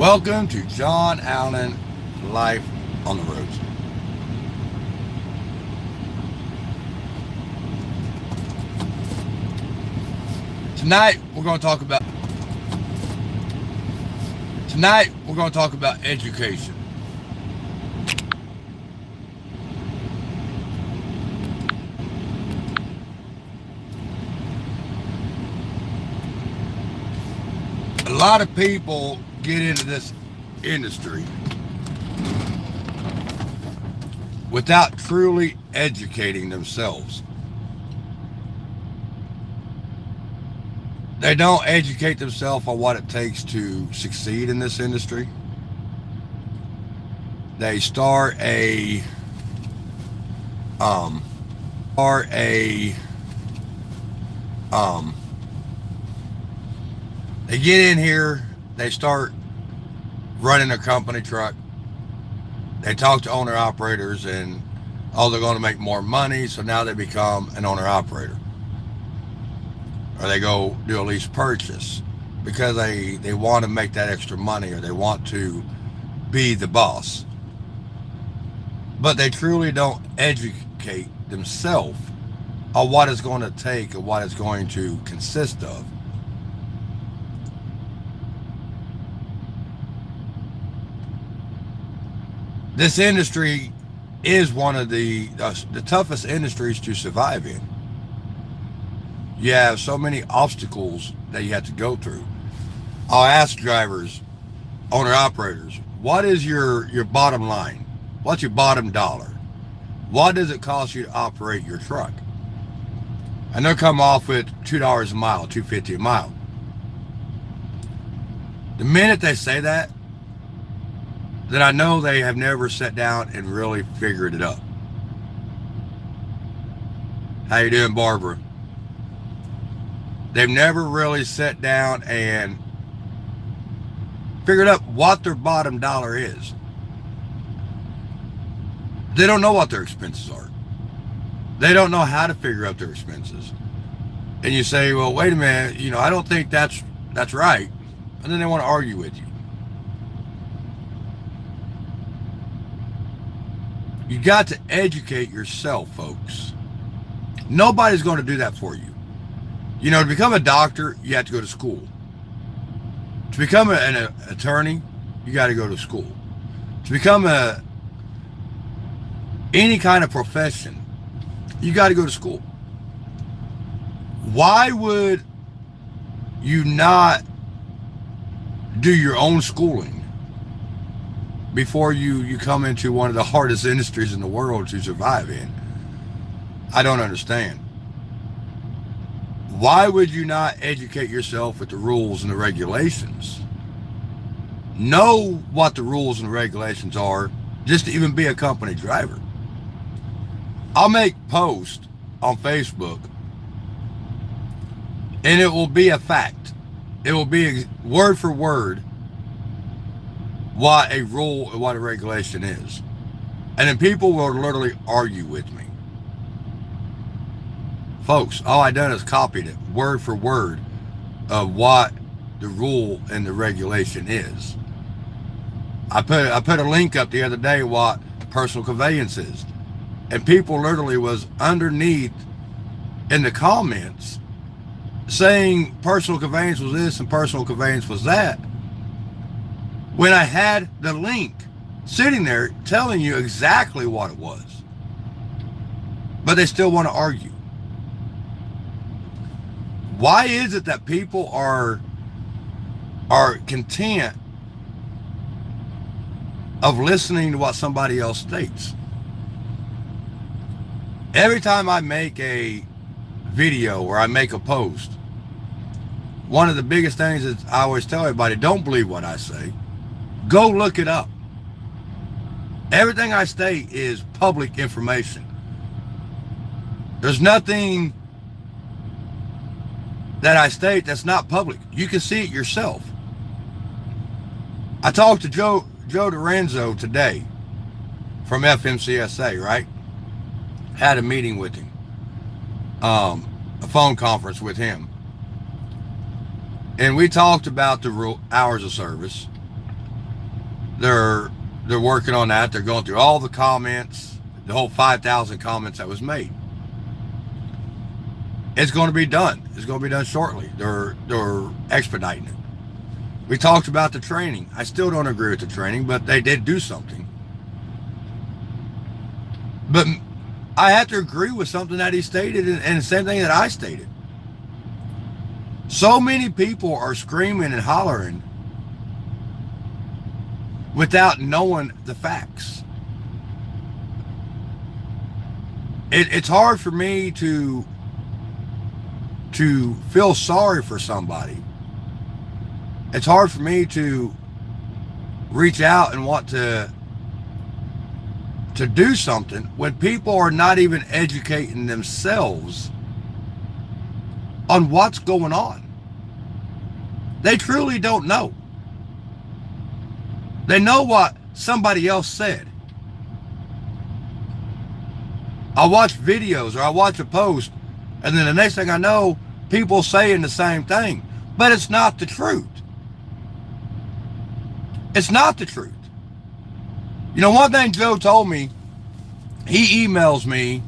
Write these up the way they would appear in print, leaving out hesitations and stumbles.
Welcome to John Allen Life on the Roads. Tonight we're going to talk about education. A lot of people get into this industry without truly educating themselves. They don't educate themselves on what it takes to succeed in this industry. They start a they get in here, they start running a company truck. They talk to owner operators and they're going to make more money, so now they become an owner operator. Or they go do a lease purchase because they want to make that extra money, or they want to be the boss. But they truly don't educate themselves on what it's going to take and what it's going to consist of. This industry is one of the toughest industries to survive in. You have so many obstacles that you have to go through. I'll ask drivers, owner operators, what is your bottom line? What's your bottom dollar? What does it cost you to operate your truck? And they'll come off with $2 a mile, $2.50 a mile. The minute they say that, then I know they have never sat down and really figured it up. How you doing, Barbara? They've never really sat down and figured out what their bottom dollar is. They don't know what their expenses are. They don't know how to figure out their expenses. And you say, well, wait a minute, I don't think that's right. And then they want to argue with you. You got to educate yourself, folks. Nobody's going to do that for you. To become a doctor, you have to go to school. To become an attorney, you got to go to school. To become any kind of profession, you got to go to school. Why would you not do your own schooling before you come into one of the hardest industries in the world to survive in? I don't understand. Why would you not educate yourself with the rules and the regulations? Know what the rules and regulations are just to even be a company driver. I'll make posts on Facebook and it will be a fact. It will be word for word what a rule and what a regulation is. And then people will literally argue with me. Folks, all I done is copied it word for word of what the rule and the regulation is. I put a link up the other day what personal conveyance is. And people literally was underneath in the comments saying personal conveyance was this and personal conveyance was that, when I had the link sitting there telling you exactly what it was. But they still want to argue. Why is it that people are content of listening to what somebody else states? Every time I make a video or I make a post, one of the biggest things is I always tell everybody, don't believe what I say. Go look it up. Everything I state is public information. There's nothing that I state that's not public. You can see it yourself. I talked to Joe Dorenzo today from FMCSA, right? Had a meeting with him. A phone conference with him. And we talked about the hours of service. They're working on that. They're going through all the comments, the whole 5,000 comments that was made. It's going to be done. It's going to be done shortly. They're expediting it. We talked about the training. I still don't agree with the training, but they did do something. But I have to agree with something that he stated, and the same thing that I stated. So many people are screaming and hollering without knowing the facts. It's hard for me to feel sorry for somebody. It's hard for me to reach out and want to do something when people are not even educating themselves on what's going on. They truly don't know. They know what somebody else said. I watch videos or I watch a post, and then the next thing I know, people saying the same thing. But it's not the truth. It's not the truth. You know, one thing Joe told me, he emails me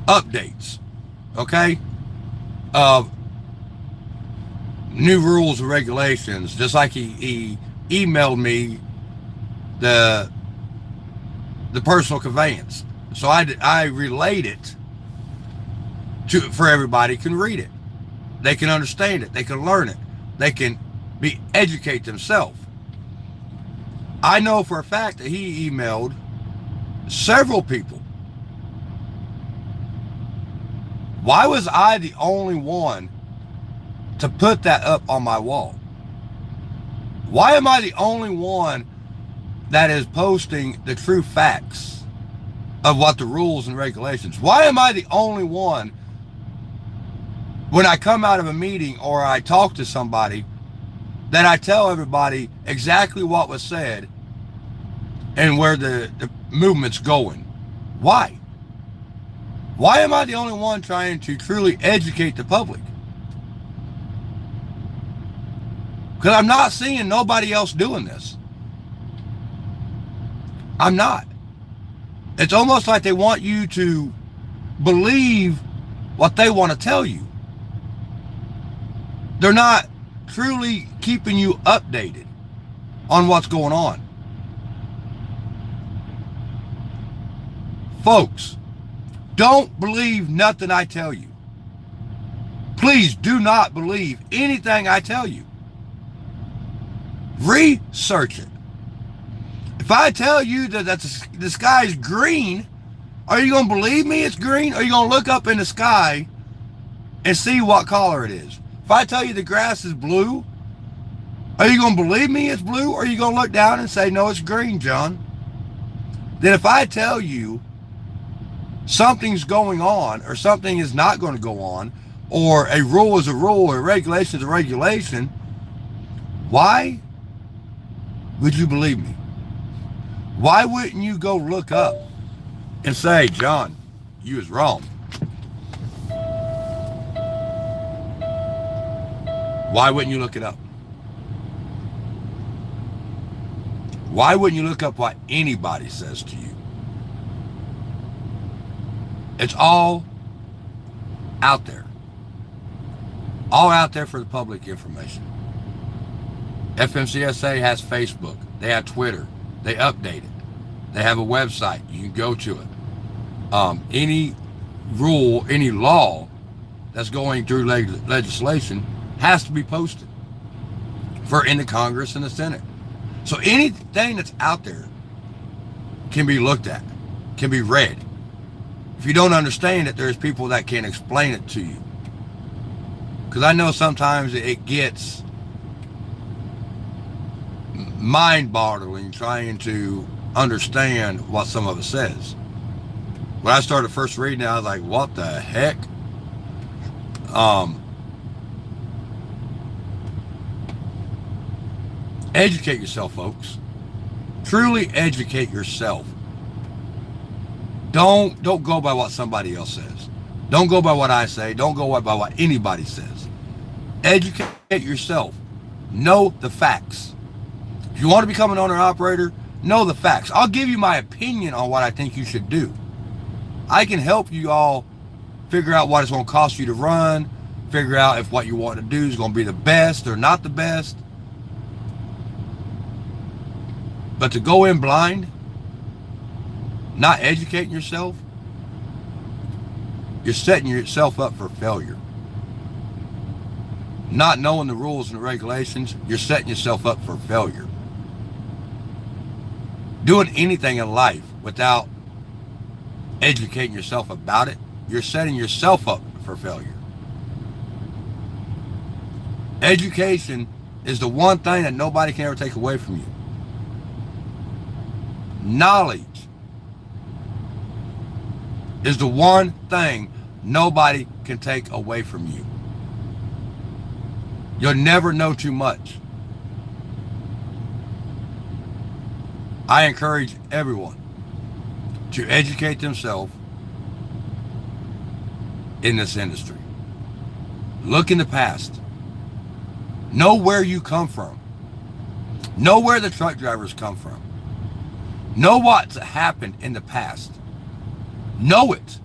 updates, okay, of new rules and regulations, just like he emailed me the personal conveyance. So I relate it for everybody can read it. They can understand it. They can learn it. They can educate themselves. I know for a fact that he emailed several people. Why was I the only one to put that up on my wall? Why am I the only one that is posting the true facts of what the rules and regulations? Why am I the only one when I come out of a meeting or I talk to somebody that I tell everybody exactly what was said and where the movement's going? Why? Why am I the only one trying to truly educate the public? Because I'm not seeing nobody else doing this. I'm not. It's almost like they want you to believe what they want to tell you. They're not truly keeping you updated on what's going on. Folks, don't believe nothing I tell you. Please do not believe anything I tell you. Research it. If I tell you that the sky's green, are you going to believe me it's green? Or are you going to look up in the sky and see what color it is? If I tell you the grass is blue, are you going to believe me it's blue? Or are you going to look down and say, no, it's green, John? Then if I tell you something's going on or something is not going to go on, or a rule is a rule or a regulation is a regulation, why would you believe me? Why wouldn't you go look up and say, John, you was wrong? Why wouldn't you look it up? Why wouldn't you look up what anybody says to you? It's all out there. All out there for the public information. FMCSA has Facebook. They have Twitter. They update it. They have a website. You can go to it. Any rule, any law that's going through legislation has to be posted in the Congress and the Senate. So anything that's out there can be looked at, can be read. If you don't understand it, there's people that can explain it to you. Because I know sometimes it gets mind-boggling trying to understand what some of it says. When I started first reading it, I was like, what the heck? Educate yourself, folks. Truly educate yourself. Don't go by what somebody else says. Don't go by what I say. Don't go by what anybody says. Educate yourself. Know the facts. If you want to become an owner-operator, know the facts. I'll give you my opinion on what I think you should do. I can help you all figure out what it's going to cost you to run, figure out if what you want to do is going to be the best or not the best. But to go in blind, not educating yourself, you're setting yourself up for failure. Not knowing the rules and the regulations, you're setting yourself up for failure. Doing anything in life without educating yourself about it, you're setting yourself up for failure. Education is the one thing that nobody can ever take away from you. Knowledge is the one thing nobody can take away from you. You'll never know too much. I encourage everyone to educate themselves in this industry. Look in the past. Know where you come from. Know where the truck drivers come from. Know what's happened in the past. Know it.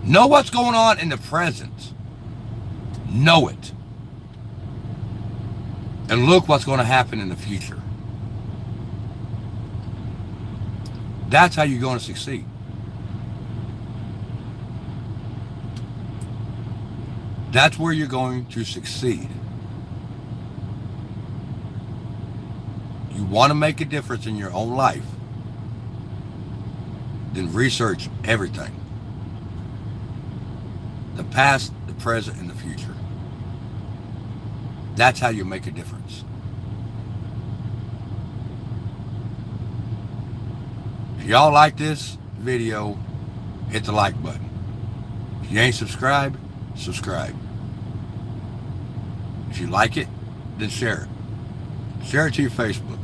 Know what's going on in the present. Know it. And look what's going to happen in the future. That's how you're going to succeed. That's where you're going to succeed. You want to make a difference in your own life, then research everything. The past, the present, and the future. That's how you make a difference. If y'all like this video, hit the like button. If you ain't subscribed, subscribe. If you like it, then share it. Share it to your Facebook.